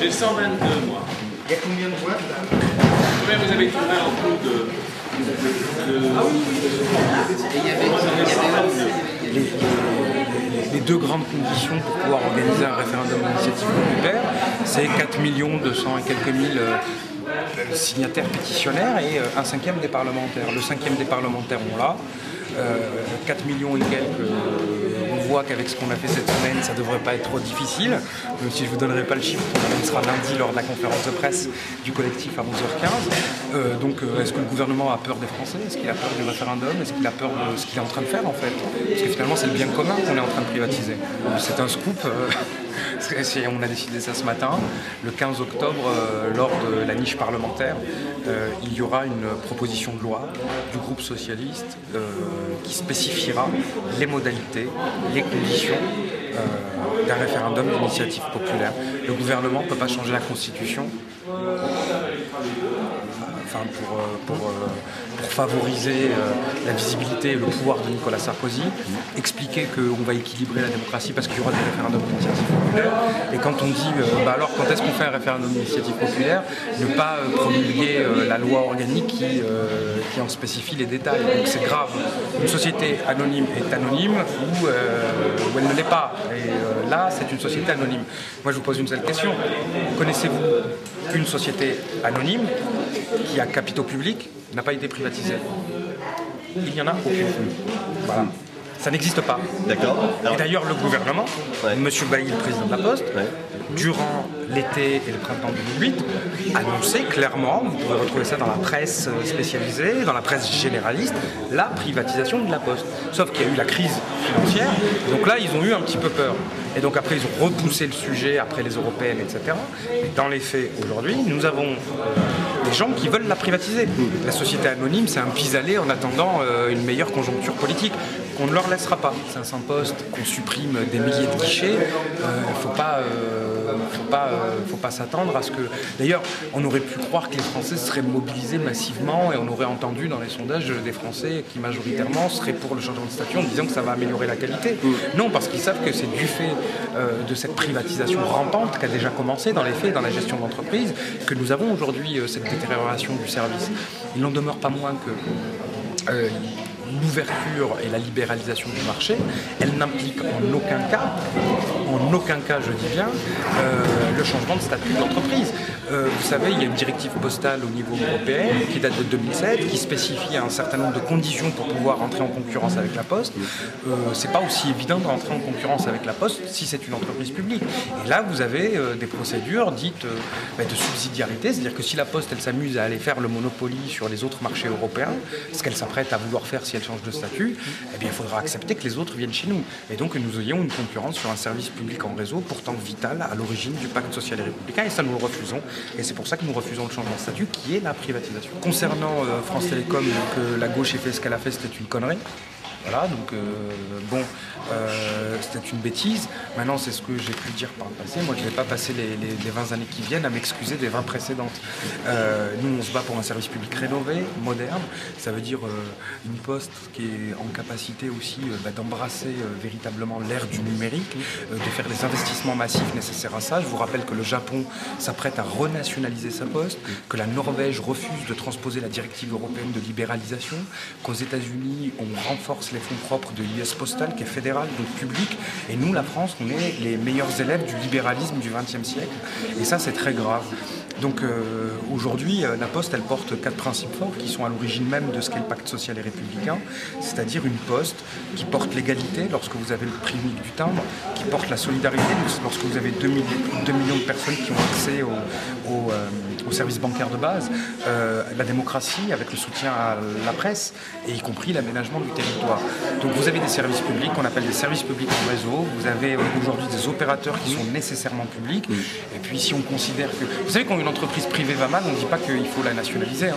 J'ai 122 mois. Il y a combien de boîtes là? Combien vous avez trouvé en tout de... Ah oui, les deux grandes conditions pour pouvoir organiser un référendum d'initiative populaire, c'est 4 200 et quelques mille signataires pétitionnaires et un cinquième des parlementaires. Le cinquième des parlementaires, on l'a. 4 millions et quelques, on voit qu'avec ce qu'on a fait cette semaine, ça ne devrait pas être trop difficile, même si je ne vous donnerai pas le chiffre, on sera lundi lors de la conférence de presse du collectif à 11h15. Donc est-ce que le gouvernement a peur des Français? Est-ce qu'il a peur du référendum? Est-ce qu'il a peur de ce qu'il est en train de faire en fait? Parce que finalement c'est le bien commun qu'on est en train de privatiser. C'est un scoop. On a décidé ça ce matin. Le 15 octobre, lors de la niche parlementaire, il y aura une proposition de loi du groupe socialiste qui spécifiera les modalités, les conditions d'un référendum d'initiative populaire. Le gouvernement ne peut pas changer la Constitution pour favoriser la visibilité et le pouvoir de Nicolas Sarkozy, expliquer qu'on va équilibrer la démocratie parce qu'il y aura des référendums d'initiative populaire. Et quand on dit, alors quand est-ce qu'on fait un référendum d'initiative populaire, ne pas promulguer la loi organique qui en spécifie les détails. Donc c'est grave. Une société anonyme est anonyme ou elle ne l'est pas. Et là, c'est une société anonyme. Moi, je vous pose une seule question. Connaissez-vous une société anonyme qui a capitaux publics n'a pas été privatisée? Il n'y en a aucune. Voilà. Ça n'existe pas. D'accord. Et d'ailleurs, le gouvernement, M. Bailly, le président de la Poste, durant l'été et le printemps 2008, annonçait clairement, vous pouvez retrouver ça dans la presse spécialisée, dans la presse généraliste, la privatisation de la Poste. Sauf qu'il y a eu la crise financière, donc là, ils ont eu un petit peu peur. Et donc après, ils ont repoussé le sujet après les européennes, etc. Et dans les faits, aujourd'hui, nous avons des gens qui veulent la privatiser. La société anonyme, c'est un pis-aller en attendant une meilleure conjoncture politique qu'on ne leur laissera pas. 500 postes, qu'on supprime des milliers de guichets, faut pas s'attendre à ce que... D'ailleurs, on aurait pu croire que les Français seraient mobilisés massivement et on aurait entendu dans les sondages des Français qui majoritairement seraient pour le changement de statut en disant que ça va améliorer la qualité. Non, parce qu'ils savent que c'est du fait de cette privatisation rampante qui a déjà commencé dans les faits, dans la gestion d'entreprise, que nous avons aujourd'hui cette détérioration du service. Il n'en demeure pas moins que l'ouverture et la libéralisation du marché, elle n'implique en aucun cas, je dis bien, le changement de statut de l'entreprise. Vous savez, il y a une directive postale au niveau européen qui date de 2007, qui spécifie un certain nombre de conditions pour pouvoir entrer en concurrence avec la Poste. C'est pas aussi évident d'entrer en concurrence avec la Poste si c'est une entreprise publique. Et là, vous avez des procédures dites de subsidiarité, c'est-à-dire que si la Poste, elle s'amuse à aller faire le Monopoly sur les autres marchés européens, ce qu'elle s'apprête à vouloir faire si elle change de statut, eh bien, il faudra accepter que les autres viennent chez nous. Et donc, que nous ayons une concurrence sur un service public en réseau, pourtant vital à l'origine du pacte social et républicain, et ça, nous le refusons. Et c'est pour ça que nous refusons le changement de statut, qui est la privatisation. Concernant France Télécom, que la gauche ait fait ce qu'elle a fait, c'était une connerie. Voilà, donc c'était une bêtise. Maintenant, c'est ce que j'ai pu dire par le passé. Moi, je ne vais pas passer les 20 années qui viennent à m'excuser des 20 précédentes. Nous, on se bat pour un service public rénové, moderne. Ça veut dire une Poste qui est en capacité aussi d'embrasser véritablement l'ère du numérique, de faire les investissements massifs nécessaires à ça. Je vous rappelle que le Japon s'apprête à renationaliser sa Poste, que la Norvège refuse de transposer la directive européenne de libéralisation, qu'aux États-Unis, on renforce les fonds propres de l'US Postal, qui est fédéral, donc public. Et nous, la France, on est les meilleurs élèves du libéralisme du XXe siècle. Et ça, c'est très grave. Donc aujourd'hui, la Poste, elle porte 4 principes forts qui sont à l'origine même de ce qu'est le pacte social et républicain, c'est-à-dire une Poste qui porte l'égalité lorsque vous avez le prix unique du timbre, qui porte la solidarité lorsque vous avez 2 millions de personnes qui ont accès aux services bancaires de base, la démocratie avec le soutien à la presse, et y compris l'aménagement du territoire. Donc vous avez des services publics qu'on appelle des services publics en réseau, vous avez aujourd'hui des opérateurs qui sont nécessairement publics, et puis si on considère que... Vous savez, quand une entreprise privée va mal, on ne dit pas qu'il faut la nationaliser.